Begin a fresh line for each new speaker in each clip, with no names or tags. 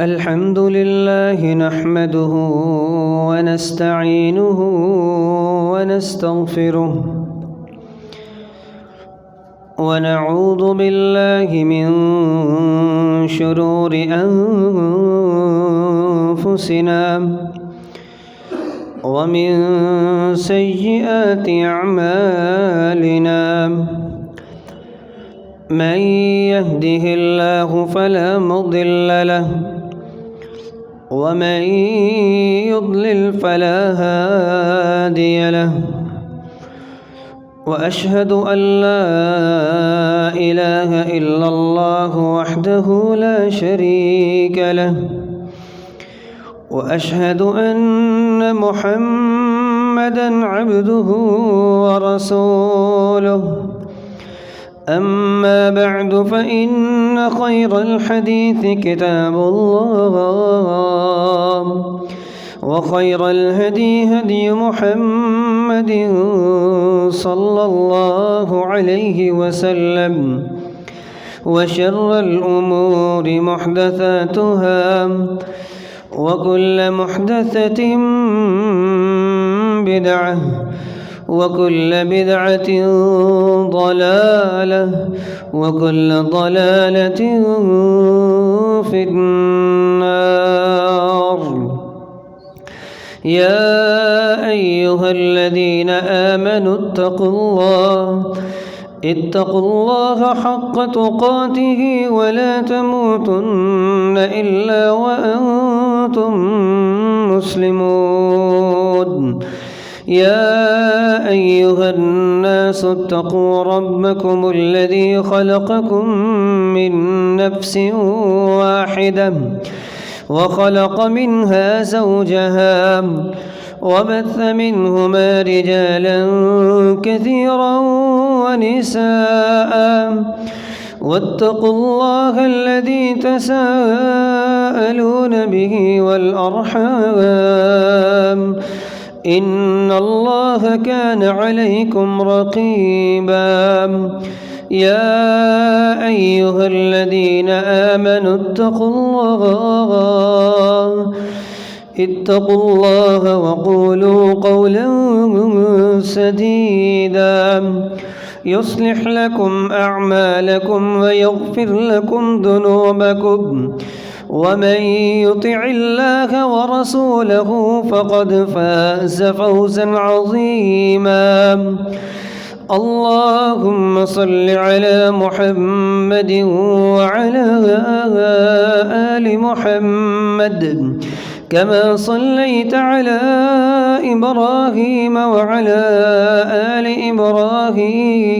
الحمد لله نحمده ونستعينه ونستغفره ونعوذ بالله من شرور أنفسنا ومن سيئات أعمالنا من يهده الله فلا مضل له ومن يضلل فلا هادي له وأشهد أن لا إله إلا الله وحده لا شريك له وأشهد أن محمدًا عبده ورسوله أما بعد فإن خير الحديث كتاب الله وخير الهدي هدي محمد صلى الله عليه وسلم وشر الأمور محدثاتها وكل محدثة بدعة وكل بدعة ضلالة وكل ضلالة في النار. يا أيها الذين آمنوا اتقوا الله حق تقاته ولا تموتن إلا وأنتم مسلمون. يا أيها الناس اتقوا ربكم الذي خلقكم من نفس واحدة وخلق منها زوجها وبث منهما رجالا كثيرا ونساء واتقوا الله الذي تساءلون به والأرحام إن الله كان عليكم رقيبا. يا أيها الذين آمنوا اتقوا الله وقولوا قولا سديدا يصلح لكم أعمالكم ويغفر لكم ذنوبكم ومن يطع الله ورسوله فقد فاز فوزا عظيما. اللهم صل على محمد وعلى آل محمد كما صليت على إبراهيم وعلى آل إبراهيم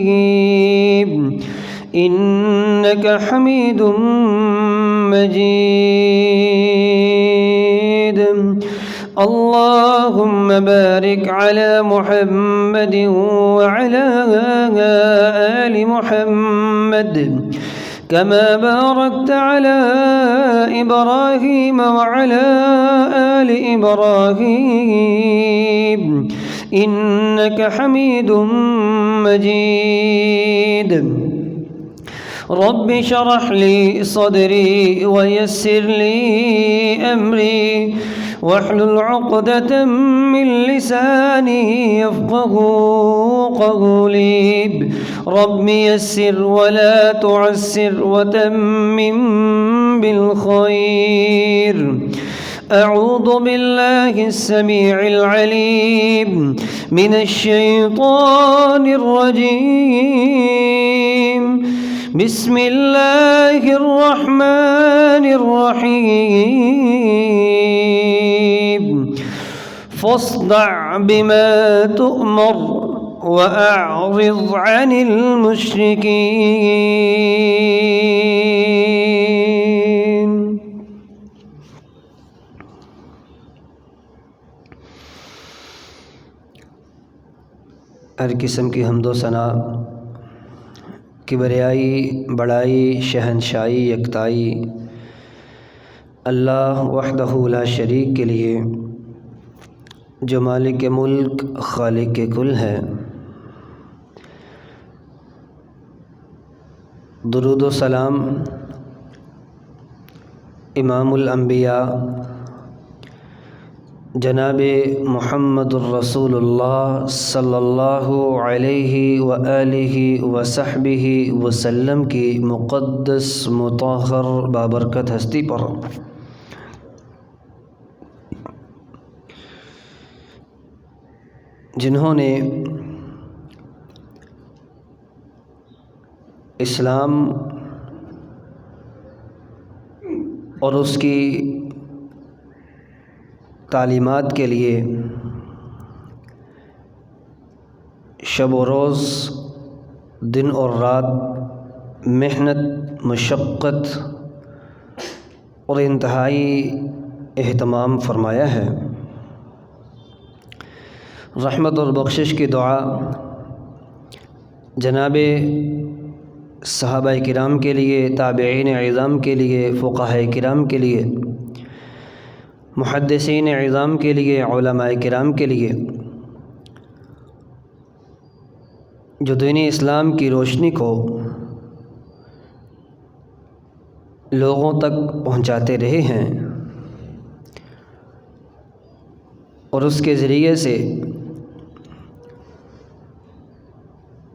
إنك حميد مجيد. اللهم بارك على محمد وعلى آل محمد كما باركت على إبراهيم وعلى آل إبراهيم إنك حميد مجيد. رب اشرح لي صدري ويسر لي أمري واحلل عقدة من لساني يفقه قولي. رب يسر ولا تعسر وتمم بالخير. أعوذ بالله السميع العليم من الشيطان الرجيم. بسم الله الرحمن الرحيم. فاصدع بما تؤمر وأعرض عن المشركين. ہر قسم کی حمد و ثنا، کبریائی، بڑائی، شہنشائی، یکتائی اللہ وحدہ لا شریک کے لیے جو مالک ملک، خالق کل ہے. درود و سلام امام الانبیاء جناب محمد الرسول اللہ صلی اللہ علیہ وآلہ وصحبہ وسلم کی مقدس مطہر بابرکت ہستی پر جنہوں نے اسلام اور اس کی تعلیمات کے لیے شب و روز دن اور رات محنت مشقت اور انتہائی اہتمام فرمایا ہے۔ رحمت اور بخشش کی دعا جناب صحابہ کرام کے لیے، تابعین اعظام کے لیے، فقہاء کرام کے لیے، محدثین اعظام کے لیے، علماء کرام کے لیے، جو دین اسلام کی روشنی کو لوگوں تک پہنچاتے رہے ہیں اور اس کے ذریعے سے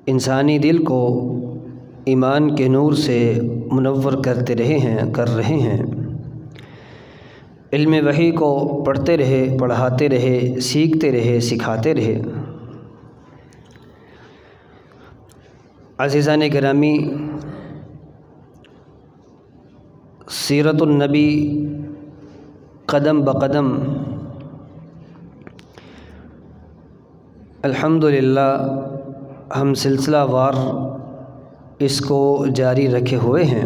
انسانی دل کو ایمان کے نور سے منور کرتے رہے ہیں، کر رہے ہیں۔ علم وحی کو پڑھتے رہے، پڑھاتے رہے، سیکھتے رہے، سکھاتے رہے۔ عزیزان گرامی، سیرت النبی قدم بقدم الحمدللہ ہم سلسلہ وار اس کو جاری رکھے ہوئے ہیں۔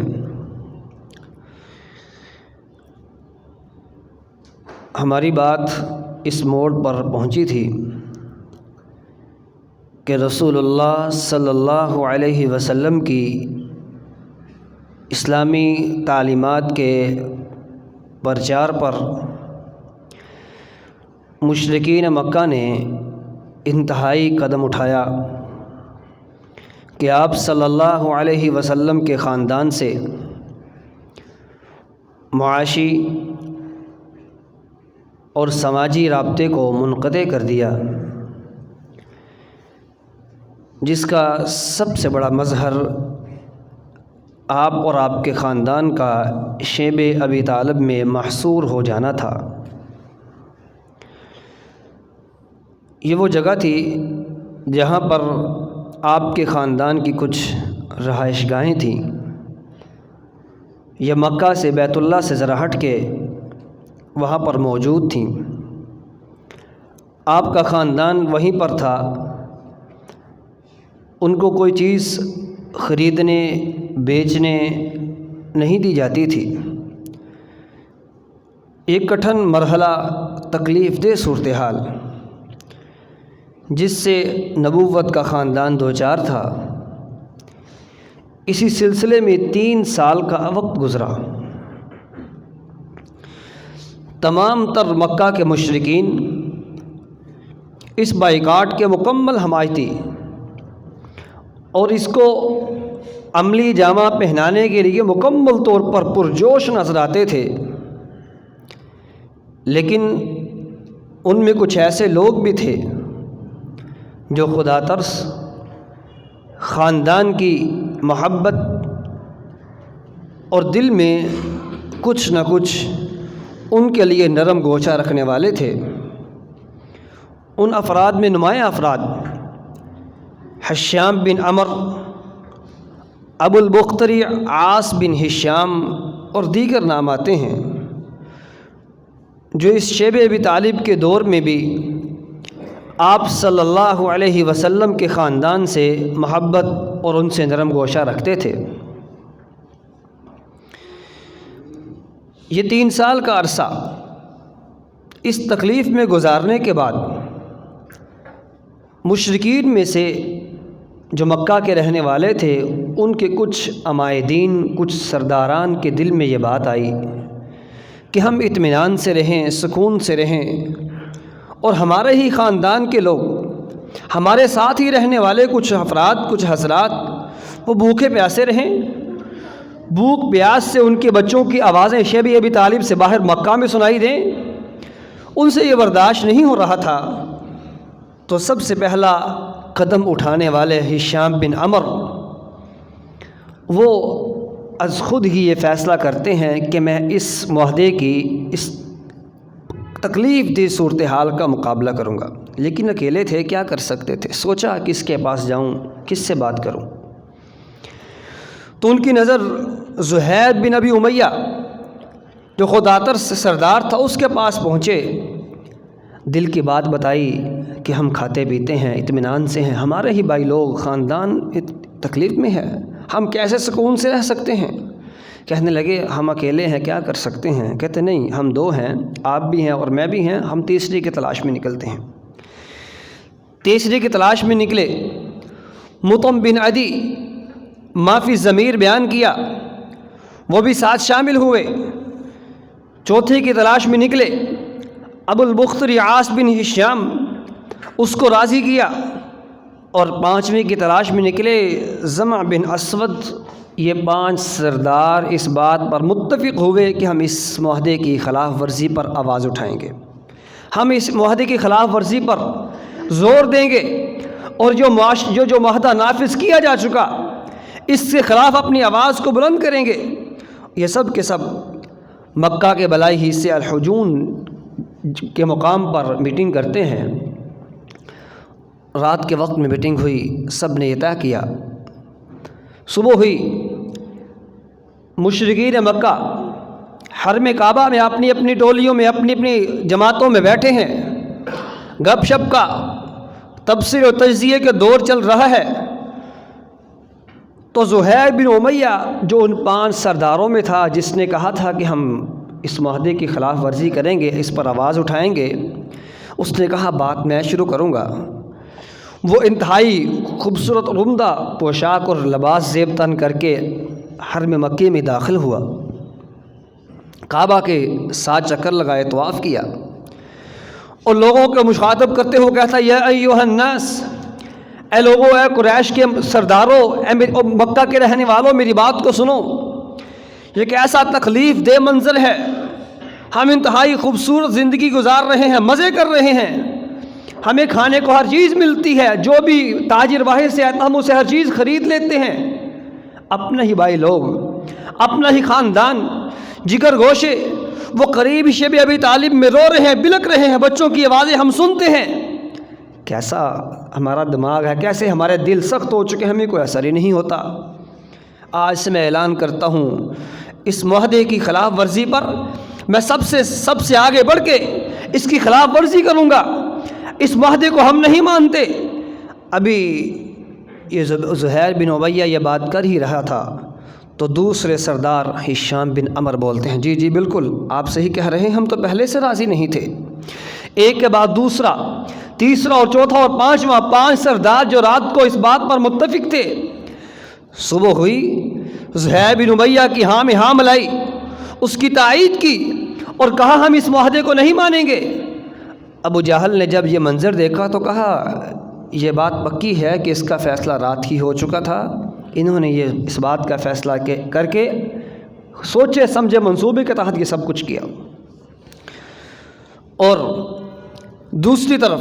ہماری بات اس موڑ پر پہنچی تھی کہ رسول اللہ صلی اللہ علیہ وسلم کی اسلامی تعلیمات کے پرچار پر مشرکین مکہ نے انتہائی قدم اٹھایا کہ آپ صلی اللہ علیہ وسلم کے خاندان سے معاشی اور سماجی رابطے کو منقطع کر دیا، جس کا سب سے بڑا مظہر آپ اور آپ کے خاندان کا شیب ابی طالب میں محصور ہو جانا تھا۔ یہ وہ جگہ تھی جہاں پر آپ کے خاندان کی کچھ رہائش گاہیں تھیں۔ یہ مکہ سے، بیت اللہ سے ذرا ہٹ کے وہاں پر موجود تھیں۔ آپ کا خاندان وہیں پر تھا۔ ان کو کوئی چیز خریدنے بیچنے نہیں دی جاتی تھی۔ ایک کٹھن مرحلہ، تکلیف دہ صورتحال جس سے نبوت کا خاندان دوچار تھا۔ اسی سلسلے میں 3 سال کا وقت گزرا۔ تمام تر مکہ کے مشرکین اس بائیکاٹ کے مکمل حمایتی اور اس کو عملی جامہ پہنانے کے لیے مکمل طور پر پرجوش نظر آتے تھے، لیکن ان میں کچھ ایسے لوگ بھی تھے جو خدا ترس، خاندان کی محبت اور دل میں کچھ نہ کچھ ان کے لیے نرم گوشہ رکھنے والے تھے۔ ان افراد میں نمایاں افراد حشام بن عمر، ابو البختری عاص بن ہشام اور دیگر نام آتے ہیں، جو اس شیب ابی طالب کے دور میں بھی آپ صلی اللہ علیہ وسلم کے خاندان سے محبت اور ان سے نرم گوشہ رکھتے تھے۔ یہ 3 سال کا عرصہ اس تکلیف میں گزارنے کے بعد مشرکین میں سے جو مکہ کے رہنے والے تھے، ان کے کچھ عمائدین، کچھ سرداران کے دل میں یہ بات آئی کہ ہم اطمینان سے رہیں، سکون سے رہیں، اور ہمارے ہی خاندان کے لوگ، ہمارے ساتھ ہی رہنے والے کچھ افراد، کچھ حضرات وہ بھوکے پیاسے رہیں، بھوک پیاس سے ان کے بچوں کی آوازیں شیب ابی طالب سے باہر مکہ میں سنائی دیں، ان سے یہ برداشت نہیں ہو رہا تھا۔ تو سب سے پہلا قدم اٹھانے والے ہشام بن عمر وہ از خود ہی یہ فیصلہ کرتے ہیں کہ میں اس معاہدے کی اس تکلیف دہ صورتحال کا مقابلہ کروں گا، لیکن اکیلے تھے، کیا کر سکتے تھے؟ سوچا کس کے پاس جاؤں، کس سے بات کروں؟ تو ان کی نظر زہیر بن ابی امیہ جو خوداتر سے سردار تھا اس کے پاس پہنچے، دل کی بات بتائی کہ ہم کھاتے پیتے ہیں، اطمینان سے ہیں، ہمارے ہی بھائی لوگ، خاندان تکلیف میں ہے، ہم کیسے سکون سے رہ سکتے ہیں؟ کہنے لگے ہم اکیلے ہیں، کیا کر سکتے ہیں؟ کہتے نہیں، ہم دو ہیں، آپ بھی ہیں اور میں بھی ہیں، ہم تیسرے کی تلاش میں نکلتے ہیں۔ تیسرے کی تلاش میں نکلے، مطعم بن عدی معافی ضمیر بیان کیا، وہ بھی ساتھ شامل ہوئے۔ چوتھے کی تلاش میں نکلے، ابو البختری عاص بن ہشام، اس کو راضی کیا، اور پانچویں کی تلاش میں نکلے زمع بن اسود۔ یہ 5 سردار اس بات پر متفق ہوئے کہ ہم اس معاہدے کی خلاف ورزی پر آواز اٹھائیں گے، ہم اس معاہدے کی خلاف ورزی پر زور دیں گے، اور جو معاہدہ نافذ کیا جا چکا اس کے خلاف اپنی آواز کو بلند کریں گے۔ یہ سب کے سب مکہ کے بلائی حصے الحجون کے مقام پر میٹنگ کرتے ہیں۔ رات کے وقت میں میٹنگ ہوئی، سب نے یہ طے کیا، صبح ہوئی، مشرکین مکہ حرم کعبہ میں اپنی اپنی ٹولیوں میں اپنی اپنی جماعتوں میں بیٹھے ہیں، گپ شپ کا تبصرے و تجزیے کا دور چل رہا ہے۔ تو زہیر بن امیہ جو ان 5 سرداروں میں تھا، جس نے کہا تھا کہ ہم اس معاہدے کی خلاف ورزی کریں گے، اس پر آواز اٹھائیں گے، اس نے کہا بات میں شروع کروں گا۔ وہ انتہائی خوبصورت اور عمدہ پوشاک اور لباس زیب تن کر کے حرم مکی میں داخل ہوا، کعبہ کے 7 چکر لگائے، طواف کیا، اور لوگوں کو مخاطب کرتے ہوئے کہتا یا ایھا الناس، اے لوگوں، اے قریش کے سرداروں، اے مکہ کے رہنے والوں، میری بات کو سنو۔ یہ ایک ایسا تکلیف دہ منظر ہے، ہم انتہائی خوبصورت زندگی گزار رہے ہیں، مزے کر رہے ہیں، ہمیں کھانے کو ہر چیز ملتی ہے، جو بھی تاجر باہر سے آتا ہم اسے ہر چیز خرید لیتے ہیں، اپنا ہی بھائی لوگ، اپنا ہی خاندان، جگر گوشے، وہ قریب شیب ابی طالب میں رو رہے ہیں، بلک رہے ہیں، بچوں کی آوازیں ہم سنتے ہیں۔ کیسا ہمارا دماغ ہے، کیسے ہمارے دل سخت ہو چکے، ہمیں کوئی اثر ہی نہیں ہوتا۔ آج سے میں اعلان کرتا ہوں، اس معاہدے کی خلاف ورزی پر میں سب سے آگے بڑھ کے اس کی خلاف ورزی کروں گا، اس معاہدے کو ہم نہیں مانتے۔ ابھی یہ زہیر بن امیہ یہ بات کر ہی رہا تھا تو دوسرے سردار ہشام بن عمر بولتے ہیں جی بالکل آپ صحیح کہہ رہے ہیں، ہم تو پہلے سے راضی نہیں تھے۔ ایک کے بعد دوسرا، تیسرا اور چوتھا اور پانچواں، 5 سردار جو رات کو اس بات پر متفق تھے۔ صبح ہوئی، زہیر بن امیہ کی ہاں میں ہاں ملائی، اس کی تائید کی اور کہا ہم اس معاہدے کو نہیں مانیں گے۔ ابو جہل نے جب یہ منظر دیکھا تو کہا یہ بات پکی ہے کہ اس کا فیصلہ رات ہی ہو چکا تھا، انہوں نے یہ اس بات کا فیصلہ کر کے سوچے سمجھے منصوبے کے تحت یہ سب کچھ کیا۔ اور دوسری طرف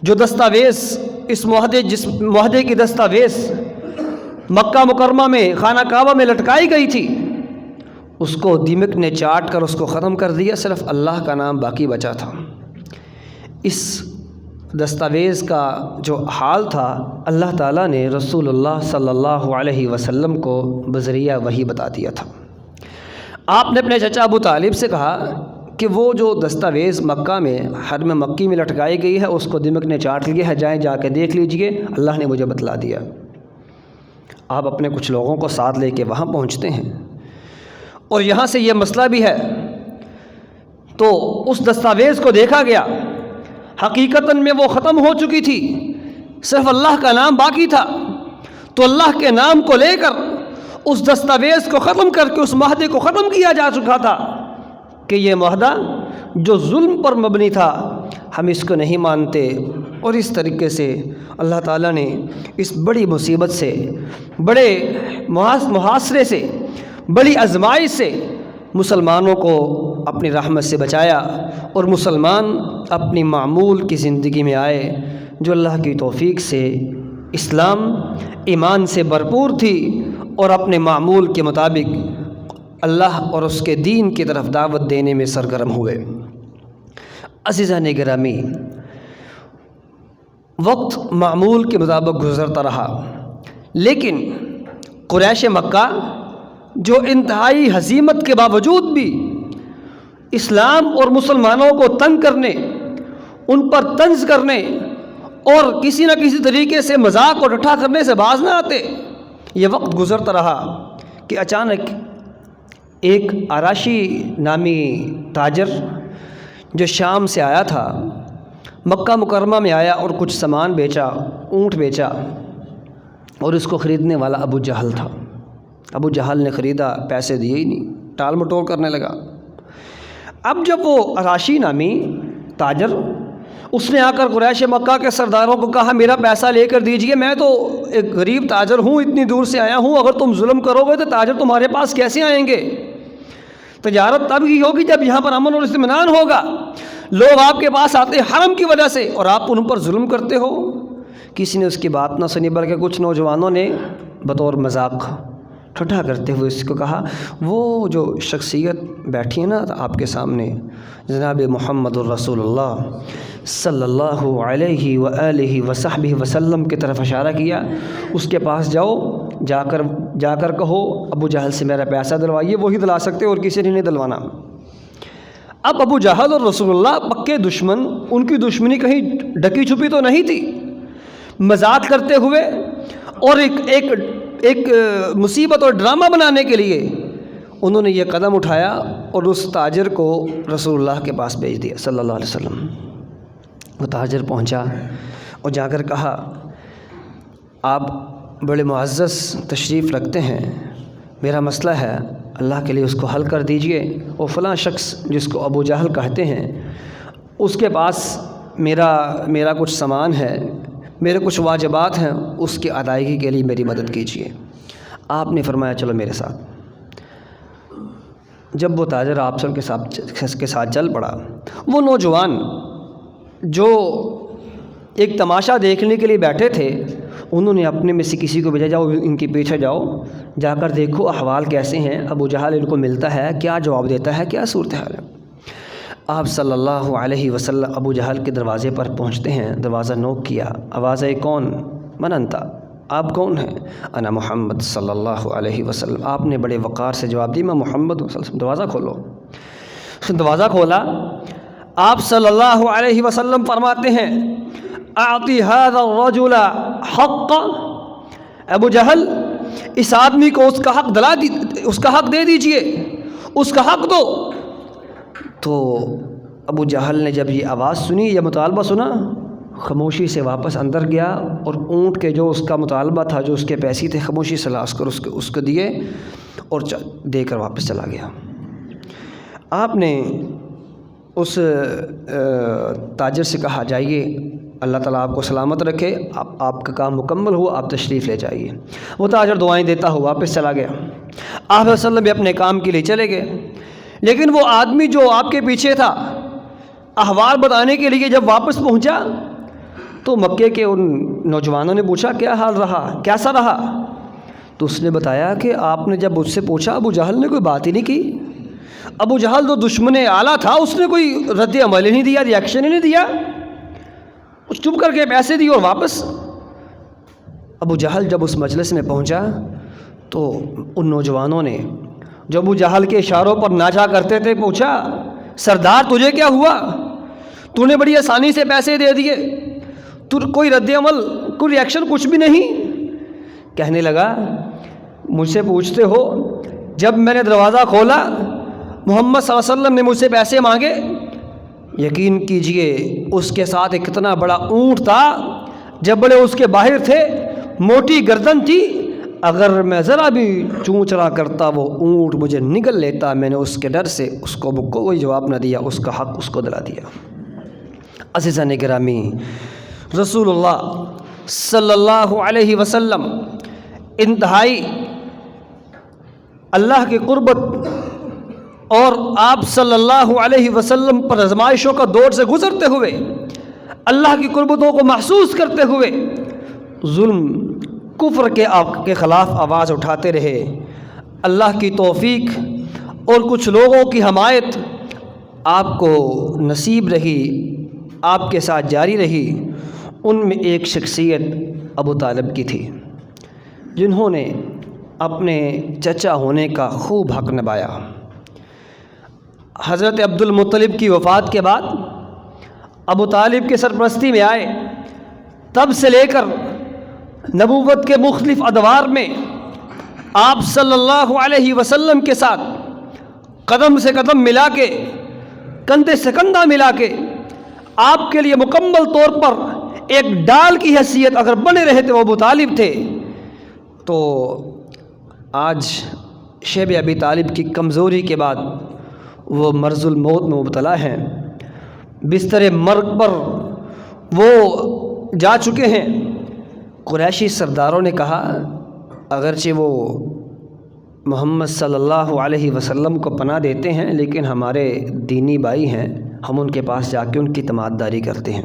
جو دستاویز اس معاہدے کی دستاویز مکہ مکرمہ میں خانہ کعبہ میں لٹکائی گئی تھی، اس کو دیمک نے چاٹ کر اس کو ختم کر دیا، صرف اللہ کا نام باقی بچا تھا۔ اس دستاویز کا جو حال تھا اللہ تعالیٰ نے رسول اللہ صلی اللہ علیہ وسلم کو بذریعہ وحی بتا دیا تھا۔ آپ نے اپنے چچا ابو طالب سے کہا کہ وہ جو دستاویز مکہ میں حرم مکی میں لٹکائی گئی ہے اس کو دیمک نے چاٹ لیا ہے، جائیں جا کے دیکھ لیجئے، اللہ نے مجھے بتلا دیا۔ آپ اپنے کچھ لوگوں کو ساتھ لے کے وہاں پہنچتے ہیں، اور یہاں سے یہ مسئلہ بھی ہے تو اس دستاویز کو دیکھا گیا، حقیقتاً میں وہ ختم ہو چکی تھی، صرف اللہ کا نام باقی تھا۔ تو اللہ کے نام کو لے کر اس دستاویز کو ختم کر کے اس معاہدے کو ختم کیا جا چکا تھا کہ یہ معاہدہ جو ظلم پر مبنی تھا ہم اس کو نہیں مانتے۔ اور اس طریقے سے اللہ تعالیٰ نے اس بڑی مصیبت سے، بڑے محاصرے سے، بڑی آزمائش سے مسلمانوں کو اپنی رحمت سے بچایا، اور مسلمان اپنی معمول کی زندگی میں آئے جو اللہ کی توفیق سے اسلام ایمان سے بھرپور تھی، اور اپنے معمول کے مطابق اللہ اور اس کے دین کی طرف دعوت دینے میں سرگرم ہوئے۔ عزیزان گرامی، وقت معمول کے مطابق گزرتا رہا، لیکن قریش مکہ جو انتہائی ہزیمت کے باوجود بھی اسلام اور مسلمانوں کو تنگ کرنے، ان پر طنز کرنے اور کسی نہ کسی طریقے سے مذاق اور ٹھٹھا کرنے سے باز نہ آتے، یہ وقت گزرتا رہا کہ اچانک ایک عراشی نامی تاجر جو شام سے آیا تھا، مکہ مکرمہ میں آیا اور کچھ سامان بیچا، اونٹ بیچا، اور اس کو خریدنے والا ابو جہل تھا۔ ابو جہل نے خریدا، پیسے دیے ہی نہیں، ٹال مٹول کرنے لگا۔ اب جب وہ عراشی نامی تاجر، اس نے آ کر قریش مکہ کے سرداروں کو کہا میرا پیسہ لے کر دیجئے، میں تو ایک غریب تاجر ہوں، اتنی دور سے آیا ہوں، اگر تم ظلم کرو گے تو تاجر تمہارے پاس کیسے آئیں گے؟ تجارت تب ہی ہوگی جب یہاں پر امن اور اطمینان ہوگا۔ لوگ آپ کے پاس آتے حرم کی وجہ سے، اور آپ ان پر ظلم کرتے ہو۔ کسی نے اس کی بات نہ سنی، بلکہ کچھ نوجوانوں نے بطور مذاق ٹھٹھا کرتے ہوئے اس کو کہا، وہ جو شخصیت بیٹھی ہے نا آپ کے سامنے، جناب محمد الرسول اللہ صلی اللہ علیہ وآلہ وصحبہ وسلم کی طرف اشارہ کیا، اس کے پاس جاؤ، جا کر کہو ابو جہل سے میرا پیسہ دلوائیے، وہی دلا سکتے اور کسی نے نہیں دلوانا۔ اب ابو جہل اور رسول اللہ پکے دشمن، ان کی دشمنی کہیں ڈکی چھپی تو نہیں تھی۔ مذاق کرتے ہوئے اور ایک مصیبت اور ڈرامہ بنانے کے لیے انہوں نے یہ قدم اٹھایا اور اس تاجر کو رسول اللہ کے پاس بھیج دیا صلی اللہ علیہ وسلم۔ وہ تاجر پہنچا اور جا کر کہا، آپ بڑے معزز تشریف رکھتے ہیں، میرا مسئلہ ہے، اللہ کے لیے اس کو حل کر دیجئے، اور فلاں شخص جس کو ابو جہل کہتے ہیں اس کے پاس میرا کچھ سامان ہے، میرے کچھ واجبات ہیں، اس کی ادائیگی کے لیے میری مدد کیجیے۔ آپ نے فرمایا چلو میرے ساتھ۔ جب وہ تاجر آپ کے ساتھ چل پڑا، وہ نوجوان جو ایک تماشا دیکھنے کے لیے بیٹھے تھے، انہوں نے اپنے میں سے کسی کو بھیجا، جاؤ ان کے پیچھے جاؤ، جا کر دیکھو احوال کیسے ہیں، ابو جہل ان کو ملتا ہے، کیا جواب دیتا ہے، کیا صورتحال ہے۔ آپ صلی اللہ علیہ وسلم ابو جہل کے دروازے پر پہنچتے ہیں، دروازہ نوک کیا، آواز ہے کون؟ من انتا، آپ کون ہیں؟ انا محمد صلی اللہ علیہ وسلم۔ آپ نے بڑے وقار سے جواب دی، میں محمد صلی اللہ علیہ وسلم۔ دروازہ کھولو۔ اس نے دروازہ کھولا، آپ صلی اللہ علیہ وسلم فرماتے ہیں، اعطی هذا الرجل حق، ابو جہل اس آدمی کو اس کا حق دے دیجئے، اس کا حق دو۔ تو ابو جہل نے جب یہ آواز سنی، یہ مطالبہ سنا، خاموشی سے واپس اندر گیا اور اونٹ کے جو اس کا مطالبہ تھا، جو اس کے پیسے تھے، خاموشی سے لاش کر اس کو دیے اور دے کر واپس چلا گیا۔ آپ نے اس تاجر سے کہا، جائیے، اللہ تعالیٰ آپ کو سلامت رکھے، آپ کا کام مکمل ہوا، آپ تشریف لے جائیے۔ وہ تاجر دعائیں دیتا ہوا واپس چلا گیا۔ آپ صلی اللہ علیہ وسلم بھی اپنے کام کے لیے چلے گئے، لیکن وہ آدمی جو آپ کے پیچھے تھا، احوال بتانے کے لیے جب واپس پہنچا تو مکے کے ان نوجوانوں نے پوچھا کیا حال رہا، کیسا رہا؟ تو اس نے بتایا کہ آپ نے جب اس سے پوچھا، ابو جہل نے کوئی بات ہی نہیں کی۔ ابو جہل جو دشمن اعلیٰ تھا، اس نے کوئی رد عمل ہی نہیں دیا، ریئیکشن ہی نہیں دیا، اس چپ کر کے پیسے دیے اور واپس۔ ابو جہل جب اس مجلس میں پہنچا تو ان نوجوانوں نے جو ابو جہل کے اشاروں پر ناچا کرتے تھے پوچھا، سردار تجھے کیا ہوا؟ تو نے بڑی آسانی سے پیسے دے دیے، تو کوئی رد عمل، کوئی ریئیکشن، کچھ بھی نہیں۔ کہنے لگا، مجھ سے پوچھتے ہو، جب میں نے دروازہ کھولا محمد صلی اللہ علیہ وسلم نے مجھ سے پیسے مانگے، یقین کیجئے اس کے ساتھ ایک اتنا بڑا اونٹ تھا، جب بڑے اس کے باہر تھے، موٹی گردن تھی، اگر میں ذرا بھی چونچرا کرتا وہ اونٹ مجھے نگل لیتا۔ میں نے اس کے ڈر سے اس کو کوئی جواب نہ دیا، اس کا حق اس کو دلا دیا۔ عزیزان گرامی، رسول اللہ صلی اللہ علیہ وسلم انتہائی اللہ کی قربت اور آپ صلی اللہ علیہ وسلم پر آزمائشوں کا دور سے گزرتے ہوئے اللہ کی قربتوں کو محسوس کرتے ہوئے ظلم کفر کے خلاف آواز اٹھاتے رہے۔ اللہ کی توفیق اور کچھ لوگوں کی حمایت آپ کو نصیب رہی، آپ کے ساتھ جاری رہی۔ ان میں ایک شخصیت ابو طالب کی تھی، جنہوں نے اپنے چچا ہونے کا خوب حق نبھایا۔ حضرت عبد المطلب کی وفات کے بعد ابو طالب کے سرپرستی میں آئے، تب سے لے کر نبوت کے مختلف ادوار میں آپ صلی اللہ علیہ وسلم کے ساتھ قدم سے قدم ملا کے، کندھے سے کندھا ملا کے آپ کے لیے مکمل طور پر ایک ڈال کی حیثیت اگر بنے رہے تھے وہ ابو طالب تھے۔ تو آج شیب ابی طالب کی کمزوری کے بعد وہ مرض الموت میں مبتلا ہیں، بستر مرگ پر وہ جا چکے ہیں۔ قریشی سرداروں نے کہا اگرچہ وہ محمد صلی اللہ علیہ وسلم کو پناہ دیتے ہیں لیکن ہمارے دینی بھائی ہیں، ہم ان کے پاس جا کے ان کی تماداری کرتے ہیں۔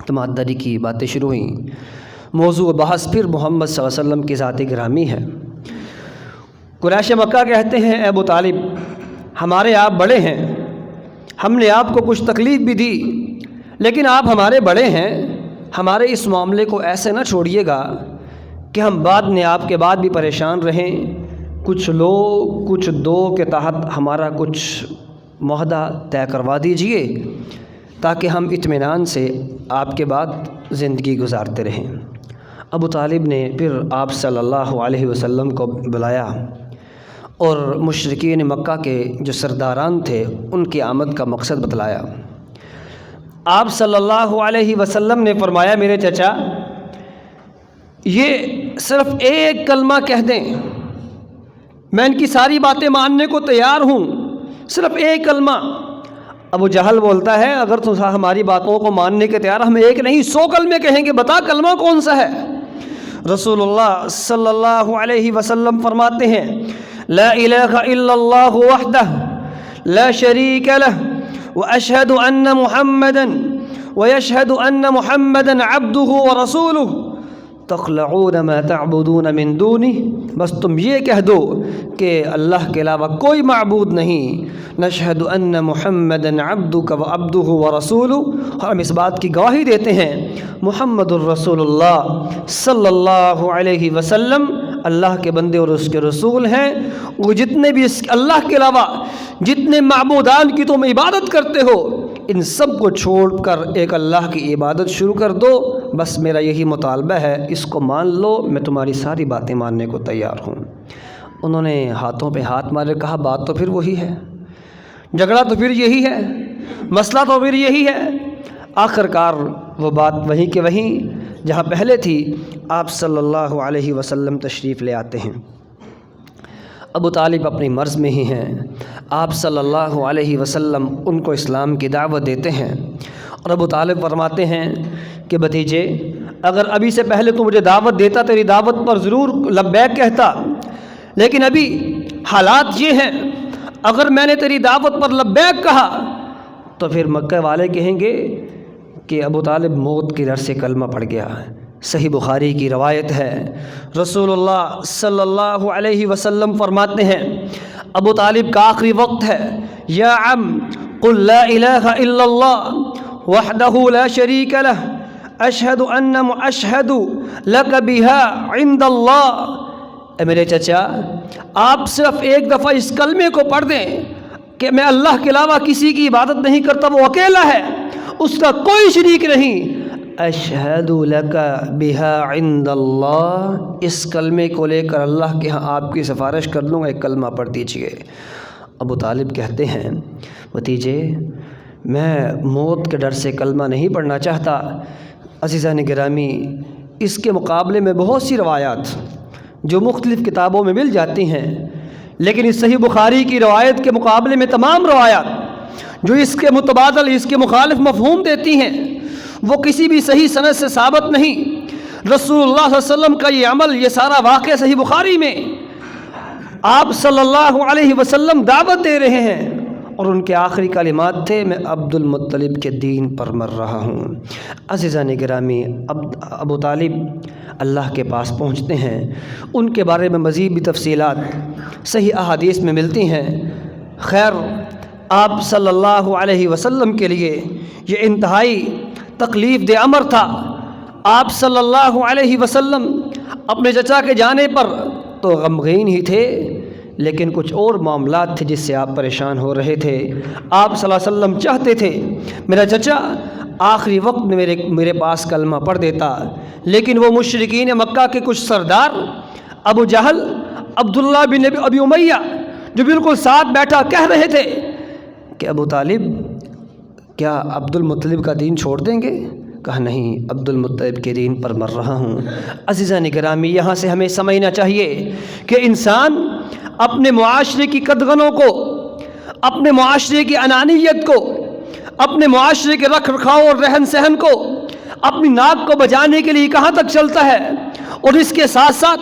تماداری کی باتیں شروع ہوئیں۔ موضوع بحث پھر محمد صلی اللہ علیہ وسلم کی ذات گرامی ہے۔ قریش مکہ کہتے ہیں اے ابو طالب، ہمارے آپ بڑے ہیں، ہم نے آپ کو کچھ تکلیف بھی دی لیکن آپ ہمارے بڑے ہیں، ہمارے اس معاملے کو ایسے نہ چھوڑیے گا کہ ہم بعد میں آپ کے بعد بھی پریشان رہیں۔ کچھ لوگ کچھ دو کے تحت ہمارا کچھ معاہدہ طے کروا دیجئے تاکہ ہم اطمینان سے آپ کے بعد زندگی گزارتے رہیں۔ ابو طالب نے پھر آپ صلی اللہ علیہ وسلم کو بلایا اور مشرکین مکہ کے جو سرداران تھے ان کی آمد کا مقصد بتلایا۔ آپ صلی اللہ علیہ وسلم نے فرمایا میرے چچا یہ صرف ایک کلمہ کہہ دیں، میں ان کی ساری باتیں ماننے کو تیار ہوں، صرف ایک کلمہ۔ ابو جہل بولتا ہے اگر تم ہماری باتوں کو ماننے کے تیار، ہم ایک نہیں 100 کلمے کہیں گے، بتا کلمہ کون سا ہے؟ رسول اللہ صلی اللہ علیہ وسلم فرماتے ہیں لا الہ الا اللہ وحدہ لا شریک لہ واشہد ان محمدا ویشہد ان محمدا عبدہ ورسولہ تخلعون ما تعبدون من دونہ، بس تم یہ کہہ دو کہ اللہ کے علاوہ کوئی معبود نہیں، نشہد ان محمدا عبدک وعبدہ ورسولہ، اور ہم اس بات کی گواہی دیتے ہیں محمد الرسول اللہ صلی اللہ علیہ وسلم اللہ کے بندے اور اس کے رسول ہیں۔ وہ جتنے بھی اللہ کے علاوہ جتنے معبودان کی تم عبادت کرتے ہو ان سب کو چھوڑ کر ایک اللہ کی عبادت شروع کر دو، بس میرا یہی مطالبہ ہے، اس کو مان لو، میں تمہاری ساری باتیں ماننے کو تیار ہوں۔ انہوں نے ہاتھوں پہ ہاتھ مارے، کہا بات تو پھر وہی ہے، جھگڑا تو پھر یہی ہے، مسئلہ تو پھر یہی ہے۔ آخر کار وہ بات وہیں کہ وہیں جہاں پہلے تھی آپ صلی اللہ علیہ وسلم تشریف لے آتے ہیں۔ ابو طالب اپنی مرض میں ہی ہیں، آپ صلی اللہ علیہ وسلم ان کو اسلام کی دعوت دیتے ہیں اور ابو طالب فرماتے ہیں کہ بھتیجے اگر ابھی سے پہلے تو مجھے دعوت دیتا تیری دعوت پر ضرور لبیک کہتا، لیکن ابھی حالات یہ ہیں اگر میں نے تیری دعوت پر لبیک کہا تو پھر مکہ والے کہیں گے کہ ابو طالب موت کے ڈر سے کلمہ پڑھ گیا۔ صحیح بخاری کی روایت ہے، رسول اللہ صلی اللہ علیہ وسلم فرماتے ہیں ابو طالب کا آخری وقت ہے، یا عم قل لا الہ الا اللہ وحدہ لا شریک لہ اشہد لک بہا عند اللہ۔ اے میرے چچا آپ صرف ایک دفعہ اس کلمے کو پڑھ دیں کہ میں اللہ کے علاوہ کسی کی عبادت نہیں کرتا، وہ اکیلا ہے، اس کا کوئی شریک نہیں، اشہد لک بہا عند اللہ، اس کلمے کو لے کر اللہ کے ہاں آپ کی سفارش کر لوں گا، ایک کلمہ پڑھ دیجئے۔ ابو طالب کہتے ہیں بھتیجے میں موت کے ڈر سے کلمہ نہیں پڑھنا چاہتا۔ عزیزان گرامی اس کے مقابلے میں بہت سی روایات جو مختلف کتابوں میں مل جاتی ہیں، لیکن اس صحیح بخاری کی روایت کے مقابلے میں تمام روایات جو اس کے متبادل اس کے مخالف مفہوم دیتی ہیں وہ کسی بھی صحیح سند سے ثابت نہیں۔ رسول اللہ صلی اللہ علیہ وسلم کا یہ عمل، یہ سارا واقعہ صحیح بخاری میں آپ صلی اللہ علیہ وسلم دعوت دے رہے ہیں اور ان کے آخری کلمات تھے میں عبد المطلب کے دین پر مر رہا ہوں۔ عزیزان گرامی، ابو طالب اللہ کے پاس پہنچتے ہیں، ان کے بارے میں مزید بھی تفصیلات صحیح احادیث میں ملتی ہیں۔ خیر، آپ صلی اللہ علیہ وسلم کے لیے یہ انتہائی تکلیف دہ امر تھا۔ آپ صلی اللہ علیہ وسلم اپنے چچا کے جانے پر تو غمگین ہی تھے، لیکن کچھ اور معاملات تھے جس سے آپ پریشان ہو رہے تھے۔ آپ صلی اللہ علیہ وسلم چاہتے تھے میرا چچا آخری وقت میں میرے پاس کلمہ پڑھ دیتا، لیکن وہ مشرکین مکہ کے کچھ سردار ابو جہل، عبداللہ بن ابی امیہ جو بالکل ساتھ بیٹھا کہہ رہے تھے کہ ابو طالب کیا عبد المطلب کا دین چھوڑ دیں گے؟ کہا نہیں، عبد المطلب کے دین پر مر رہا ہوں۔ عزیزان گرامی، یہاں سے ہمیں سمجھنا چاہیے کہ انسان اپنے معاشرے کی قدغنوں کو، اپنے معاشرے کی انانیت کو، اپنے معاشرے کے رکھ رکھاؤ اور رہن سہن کو، اپنی ناک کو بجانے کے لیے کہاں تک چلتا ہے۔ اور اس کے ساتھ ساتھ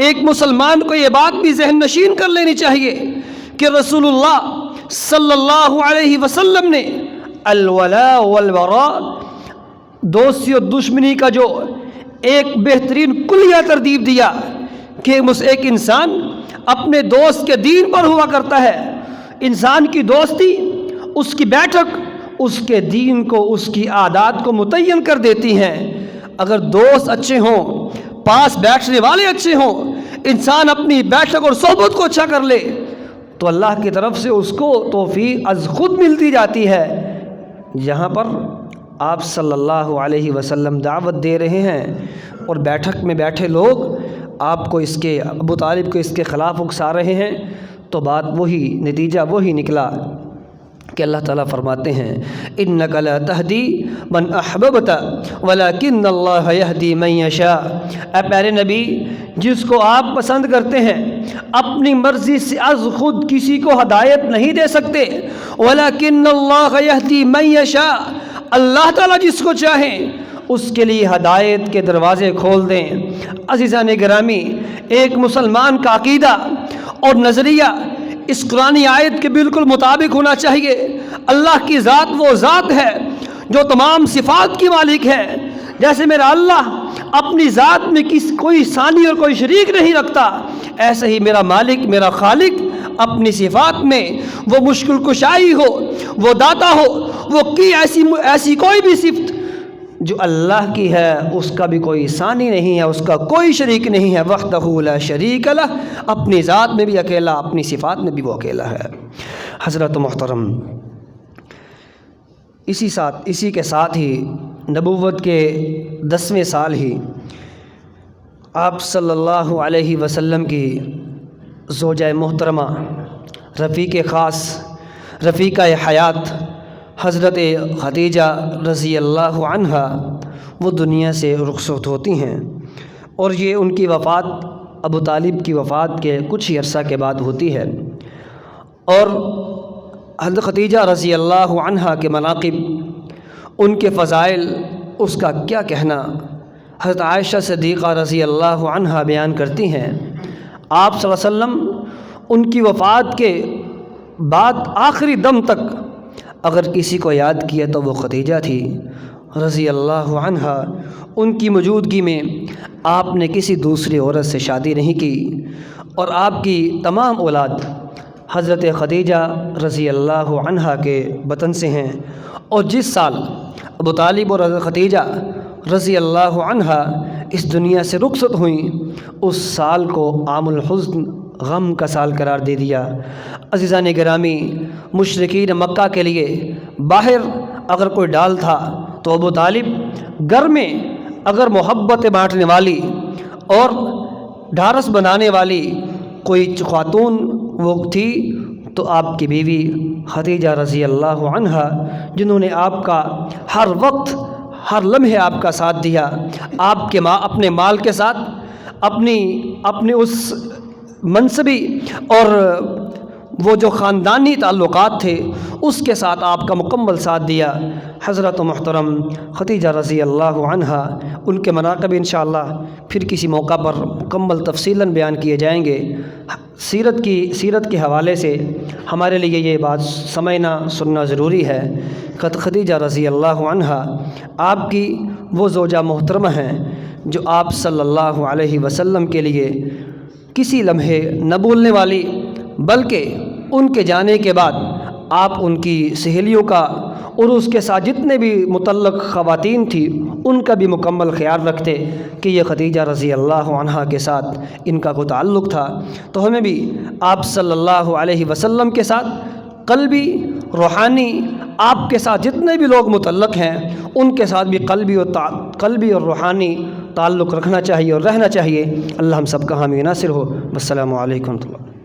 ایک مسلمان کو یہ بات بھی ذہن نشین کر لینی چاہیے کہ رسول اللہ صلی اللہ علیہ وسلم نے الولاء والبراء، دوستی اور دشمنی کا جو ایک بہترین کلیہ ترتیب دیا کہ ایک انسان اپنے دوست کے دین پر ہوا کرتا ہے۔ انسان کی دوستی، اس کی بیٹھک اس کے دین کو، اس کی عادات کو متعین کر دیتی ہیں۔ اگر دوست اچھے ہوں، پاس بیٹھنے والے اچھے ہوں، انسان اپنی بیٹھک اور صحبت کو اچھا کر لے تو اللہ کی طرف سے اس کو توفیق از خود ملتی جاتی ہے۔ یہاں پر آپ صلی اللہ علیہ وسلم دعوت دے رہے ہیں اور بیٹھک میں بیٹھے لوگ آپ کو اس کے، ابو طالب کو اس کے خلاف اکسا رہے ہیں، تو بات وہی، نتیجہ وہی نکلا کہ اللہ تعالیٰ فرماتے ہیں اِنَّكَ لَا تَهْدِي مَنْ أَحْبَبْتَ وَلَكِنَّ اللَّهَ يَهْدِي مَنْ يَشَاءُ۔ اے پیارے نبی، جس کو آپ پسند کرتے ہیں اپنی مرضی سے از خود کسی کو ہدایت نہیں دے سکتے، وَلَكِنَّ اللَّهَ يَهْدِي مَنْ يَشَاءُ، اللہ تعالیٰ جس کو چاہیں اس کے لیے ہدایت کے دروازے کھول دیں۔ عزیزان گرامی، ایک مسلمان کا عقیدہ اور نظریہ اس قرآنی آیت کے بالکل مطابق ہونا چاہیے۔ اللہ کی ذات وہ ذات ہے جو تمام صفات کی مالک ہے۔ جیسے میرا اللہ اپنی ذات میں کوئی ثانی اور کوئی شریک نہیں رکھتا، ایسے ہی میرا مالک، میرا خالق اپنی صفات میں وہ مشکل کشائی ہو، وہ داتا ہو، وہ کی ایسی کوئی بھی صفت جو اللہ کی ہے اس کا بھی کوئی ثانی نہیں ہے، اس کا کوئی شریک نہیں ہے۔ وحدہ لا شریک لہ، اپنی ذات میں بھی اکیلا، اپنی صفات میں بھی وہ اکیلا ہے۔ حضرت محترم، اسی کے ساتھ ہی نبوت کے 10ویں سال ہی آپ صلی اللہ علیہ وسلم کی زوجہ محترمہ، رفیق خاص، رفیقہ حیات حضرت خدیجہ رضی اللہ عنہا وہ دنیا سے رخصت ہوتی ہیں، اور یہ ان کی وفات ابو طالب کی وفات کے کچھ ہی عرصہ کے بعد ہوتی ہے۔ اور حضرت خدیجہ رضی اللہ عنہا کے مناقب، ان کے فضائل، اس کا کیا کہنا، حضرت عائشہ صدیقہ رضی اللہ عنہا بیان کرتی ہیں آپ صلی اللہ علیہ وسلم ان کی وفات کے بعد آخری دم تک اگر کسی کو یاد کیا تو وہ خدیجہ تھی رضی اللہ عنہا۔ ان کی موجودگی میں آپ نے کسی دوسری عورت سے شادی نہیں کی، اور آپ کی تمام اولاد حضرت خدیجہ رضی اللہ عنہا کے بطن سے ہیں۔ اور جس سال ابو طالب اور حضرت خدیجہ رضی اللہ عنہا اس دنیا سے رخصت ہوئیں، اس سال کو عام الحزن، غم کا سال قرار دے دیا۔ عزیزان گرامی، مشرکین مکہ کے لیے باہر اگر کوئی ڈال تھا تو ابو طالب، گھر میں اگر محبت بانٹنے والی اور ڈھارس بنانے والی کوئی خاتون وہ تھی تو آپ کی بیوی خدیجہ رضی اللہ عنہا، جنہوں نے آپ کا ہر وقت، ہر لمحے آپ کا ساتھ دیا، آپ کے اپنے مال کے ساتھ، اپنے اس منصبی اور وہ جو خاندانی تعلقات تھے اس کے ساتھ آپ کا مکمل ساتھ دیا۔ حضرت محترم خدیجہ رضی اللہ عنہا، ان کے مناقب انشاءاللہ پھر کسی موقع پر مکمل تفصیلاً بیان کیے جائیں گے۔ سیرت کے حوالے سے ہمارے لیے یہ بات سمجھنا سننا ضروری ہے۔ خدیجہ رضی اللہ عنہا آپ کی وہ زوجہ محترمہ ہیں جو آپ صلی اللہ علیہ وسلم کے لیے کسی لمحے نہ بھولنے والی، بلکہ ان کے جانے کے بعد آپ ان کی سہیلیوں کا اور اس کے ساتھ جتنے بھی متعلق خواتین تھیں ان کا بھی مکمل خیال رکھتے کہ یہ خدیجہ رضی اللہ عنہا کے ساتھ ان کا کوئی تعلق تھا۔ تو ہمیں بھی آپ صلی اللہ علیہ وسلم کے ساتھ قلبی، روحانی، آپ کے ساتھ جتنے بھی لوگ متعلق ہیں ان کے ساتھ بھی قلبی اور روحانی تعلق رکھنا چاہیے اور رہنا چاہیے۔ اللہ ہم سب کا حامی ناصر ہو۔ السلام علیکم ورحمۃ اللہ۔